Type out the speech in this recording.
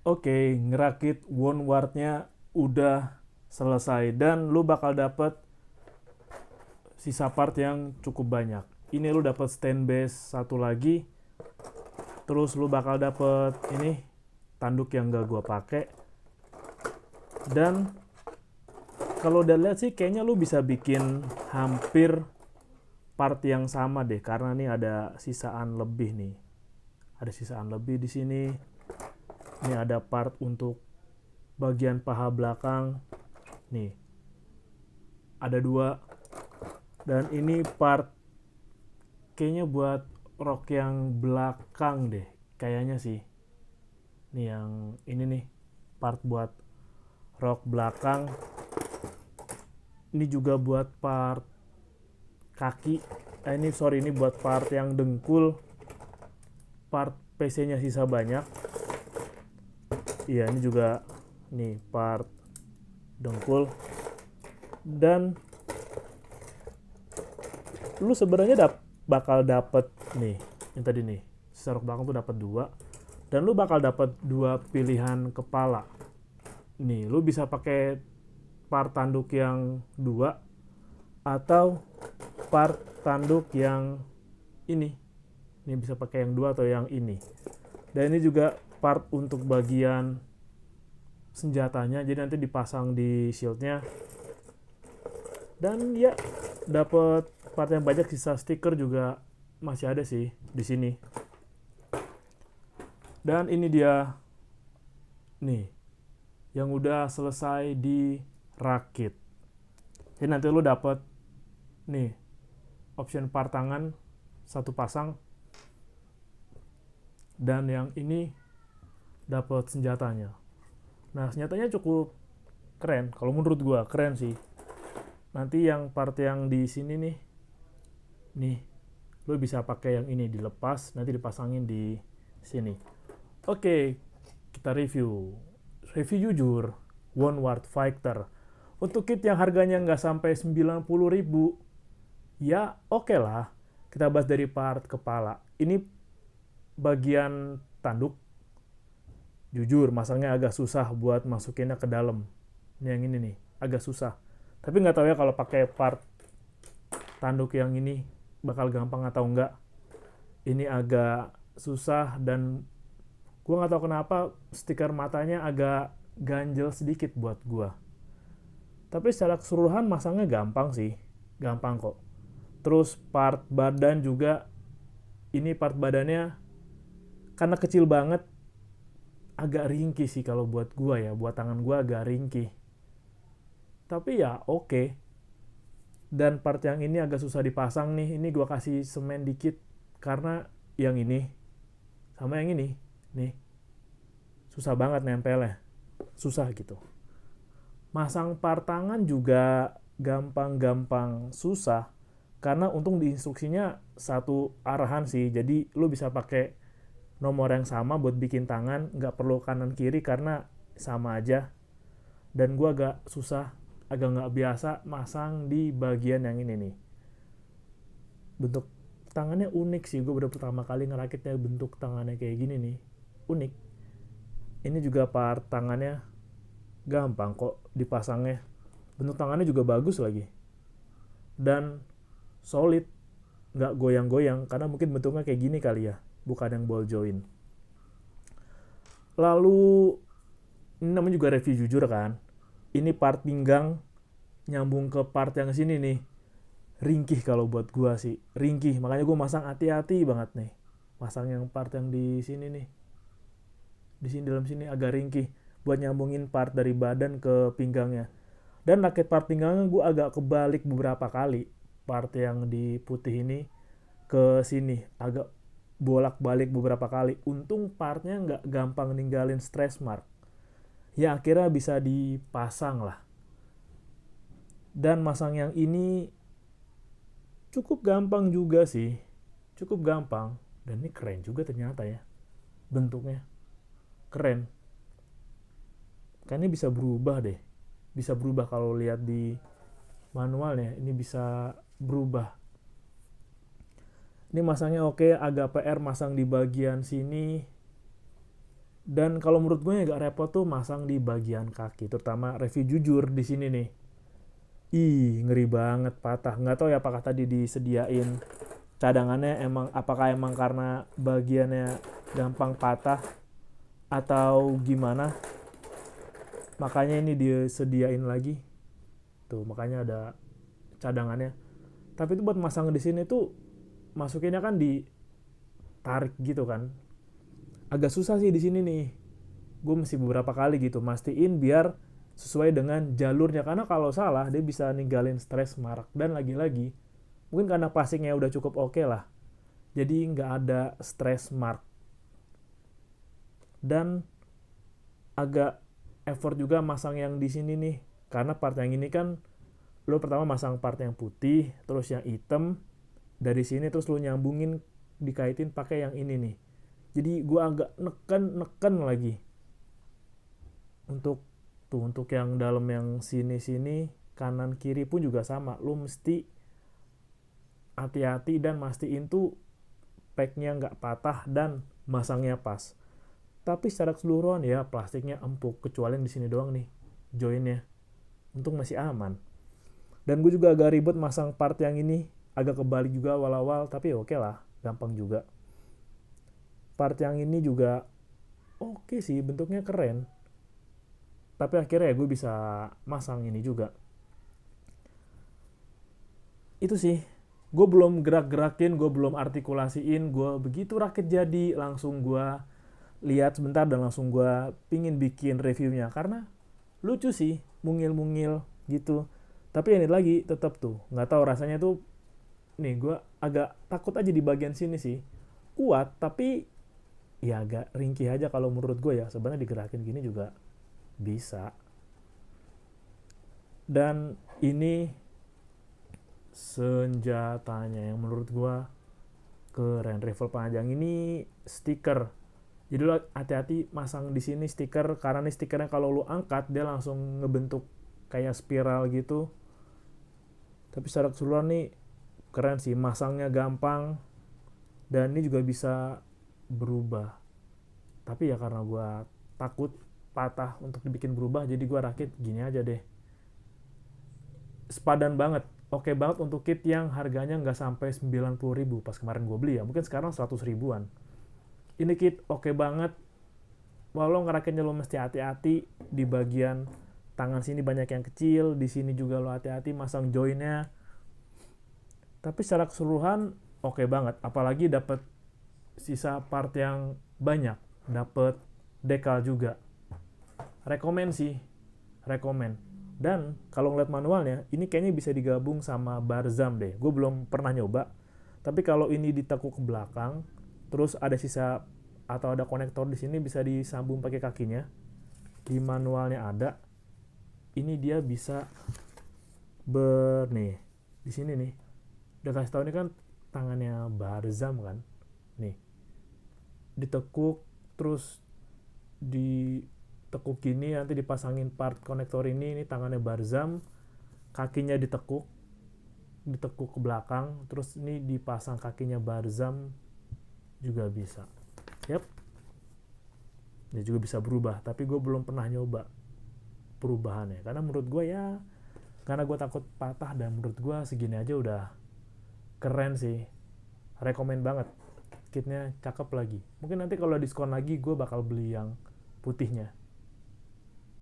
Oke, ngerakit Woundward-nya udah selesai dan lu bakal dapet sisa part yang cukup banyak. Ini lu dapet stand base satu lagi, terus lu bakal dapet ini tanduk yang gak gua pakai. Dan kalau udah lihat sih kayaknya lu bisa bikin hampir part yang sama deh, karena nih ada sisaan lebih nih. Ada sisaan lebih di sini. Ini ada part untuk bagian paha belakang. Nih, ada dua. Dan ini part kayaknya buat rok yang belakang deh. Kayaknya sih. Nih yang ini nih, part buat rok belakang. Ini juga buat part kaki. Ini buat part yang dengkul. Part PC-nya sisa banyak. Iya, ini juga nih part dengkul. Dan lu sebenarnya bakal dapet nih yang tadi nih, sisa rok belakang tuh dapat dua, dan lu bakal dapat dua pilihan kepala. Nih, lu bisa pakai part tanduk yang dua atau part tanduk yang ini. Ini bisa pakai yang dua atau yang ini. Dan ini juga part untuk bagian senjatanya, jadi nanti dipasang di shieldnya. Dan ya, dapat part yang banyak, sisa stiker juga masih ada sih di sini. Dan ini dia nih yang udah selesai dirakit. Jadi nanti lu dapat nih option part tangan satu pasang, dan yang ini dapat senjatanya. Nah, senjatanya cukup keren. Kalau menurut gua keren sih. Nanti yang part yang di sini nih, lo bisa pakai yang ini dilepas, nanti dipasangin di sini. Oke, kita review. Review jujur, Woundward Fighter. Untuk kit yang harganya nggak sampai 90.000, ya oke lah. Kita bahas dari part kepala. Ini bagian tanduk. Jujur, masangnya agak susah buat masukinnya ke dalam. Ini yang ini nih, agak susah. Tapi nggak tahu ya kalau pakai part tanduk yang ini bakal gampang atau enggak. Ini agak susah, dan gue nggak tahu kenapa stiker matanya agak ganjel sedikit buat gue. Tapi secara keseluruhan masangnya gampang sih, gampang kok. Terus part badan juga, ini part badannya karena kecil banget, agak ringkih sih kalau buat gue ya, buat tangan gue agak ringkih. Tapi ya oke. Dan part yang ini agak susah dipasang nih, ini gue kasih semen dikit karena yang ini sama yang ini nih susah banget nempelnya, susah gitu. Masang part tangan juga gampang-gampang susah, karena untung di instruksinya satu arahan sih, jadi lu bisa pakai nomor yang sama buat bikin tangan, nggak perlu kanan kiri karena sama aja. Dan gue agak susah, agak nggak biasa masang di bagian yang ini nih. Bentuk tangannya unik sih, gue baru pertama kali ngerakitnya bentuk tangannya kayak gini nih, unik. Ini juga part tangannya gampang kok dipasangnya, bentuk tangannya juga bagus lagi, dan solid, nggak goyang-goyang karena mungkin bentuknya kayak gini kali ya, bukan yang ball joint. Lalu ini namanya juga review jujur kan, ini part pinggang nyambung ke part yang sini nih, ringkih kalau buat gua sih, ringkih, makanya gua masang hati-hati banget nih, pasang yang part yang di sini nih, di sini dalam sini agak ringkih buat nyambungin part dari badan ke pinggangnya. Dan rakit part pinggangnya gue agak kebalik beberapa kali, part yang di putih ini ke sini agak bolak-balik beberapa kali. Untung partnya nggak gampang ninggalin stretch mark, ya akhirnya bisa dipasang lah. Dan masang yang ini cukup gampang juga sih, cukup gampang. Dan ini keren juga ternyata ya, bentuknya keren. Kayaknya bisa berubah deh, bisa berubah kalau lihat di manualnya, ini bisa berubah. Ini masangnya oke, agak PR masang di bagian sini, Dan kalau menurut gue agak repot tuh masang di bagian kaki, terutama review jujur di sini nih. Ngeri banget patah. Nggak tahu ya apakah tadi disediain cadangannya, apakah emang karena bagiannya gampang patah atau gimana. Makanya ini disediain lagi. Tuh, makanya ada cadangannya. Tapi itu buat masang di sini tuh masukinnya kan ditarik gitu kan. Agak susah sih di sini nih. Gue mesti beberapa kali gitu mastiin biar sesuai dengan jalurnya, karena kalau salah dia bisa ninggalin stres mark. Dan lagi-lagi mungkin karena plastiknya udah cukup oke lah, jadi nggak ada stres mark. Dan agak effort juga masang yang di sini nih, karena part yang ini kan lo pertama masang part yang putih, terus yang hitam dari sini, terus lo nyambungin dikaitin pakai yang ini nih. Jadi gue agak neken lagi untuk yang dalam yang sini kanan kiri pun juga sama. Lo mesti hati-hati dan mastiin tuh packnya nggak patah dan masangnya pas. Tapi secara keseluruhan ya plastiknya empuk, kecuali di sini doang nih joinnya. Untung masih aman. Dan gue juga agak ribet masang part yang ini, agak kebalik juga awal-awal, tapi oke lah, gampang juga. Part yang ini juga oke sih, bentuknya keren. Tapi akhirnya gue bisa masang ini juga. Itu sih, gue belum gerak-gerakin, gue belum artikulasiin, gue begitu rakit jadi langsung gue lihat sebentar dan langsung gue pingin bikin reviewnya, karena lucu sih, mungil-mungil gitu. Tapi ini lagi tetap tuh nggak tahu rasanya tuh. Nih gue agak takut aja di bagian sini sih, kuat tapi ya agak ringkih aja kalau menurut gue ya. Sebenarnya digerakin gini juga bisa. Dan ini senjatanya yang menurut gue keren. Rifle panjang ini stiker, jadi lo hati-hati masang di sini stiker, karena nih stikernya kalau lo angkat dia langsung ngebentuk kayak spiral gitu. Tapi secara keseluruhan nih keren sih, masangnya gampang dan ini juga bisa berubah. Tapi ya karena gue takut patah untuk dibikin berubah, jadi gue rakit gini aja deh. Sepadan banget, oke banget untuk kit yang harganya nggak sampai 90.000 pas kemarin gue beli ya, mungkin sekarang 100 ribuan. Ini kit oke banget. Walau ngerakitnya lo mesti hati-hati, di bagian tangan sini banyak yang kecil, di sini juga lo hati-hati masang joinnya. Tapi secara keseluruhan oke banget, apalagi dapat sisa part yang banyak, dapat dekal juga. Rekomen sih, rekomen. Dan kalau ngeliat manualnya, ini kayaknya bisa digabung sama Barzam deh. Gue belum pernah nyoba. Tapi kalau ini ditekuk ke belakang, terus ada sisa atau ada konektor di sini bisa disambung pakai kakinya. Di manualnya ada. Ini dia bisa nih di sini nih. Udah kasih tahu ini kan tangannya Barzam kan. Nih. Ditekuk terus ditekuk gini, nanti dipasangin part konektor ini tangannya Barzam, kakinya ditekuk ke belakang, terus ini dipasang kakinya Barzam juga bisa. Yap, ini juga bisa berubah, tapi gue belum pernah nyoba perubahannya, karena menurut gue ya, karena gue takut patah, dan menurut gue segini aja udah keren sih. Rekomen banget, kitnya cakep lagi. Mungkin nanti kalau diskon lagi gue bakal beli yang putihnya.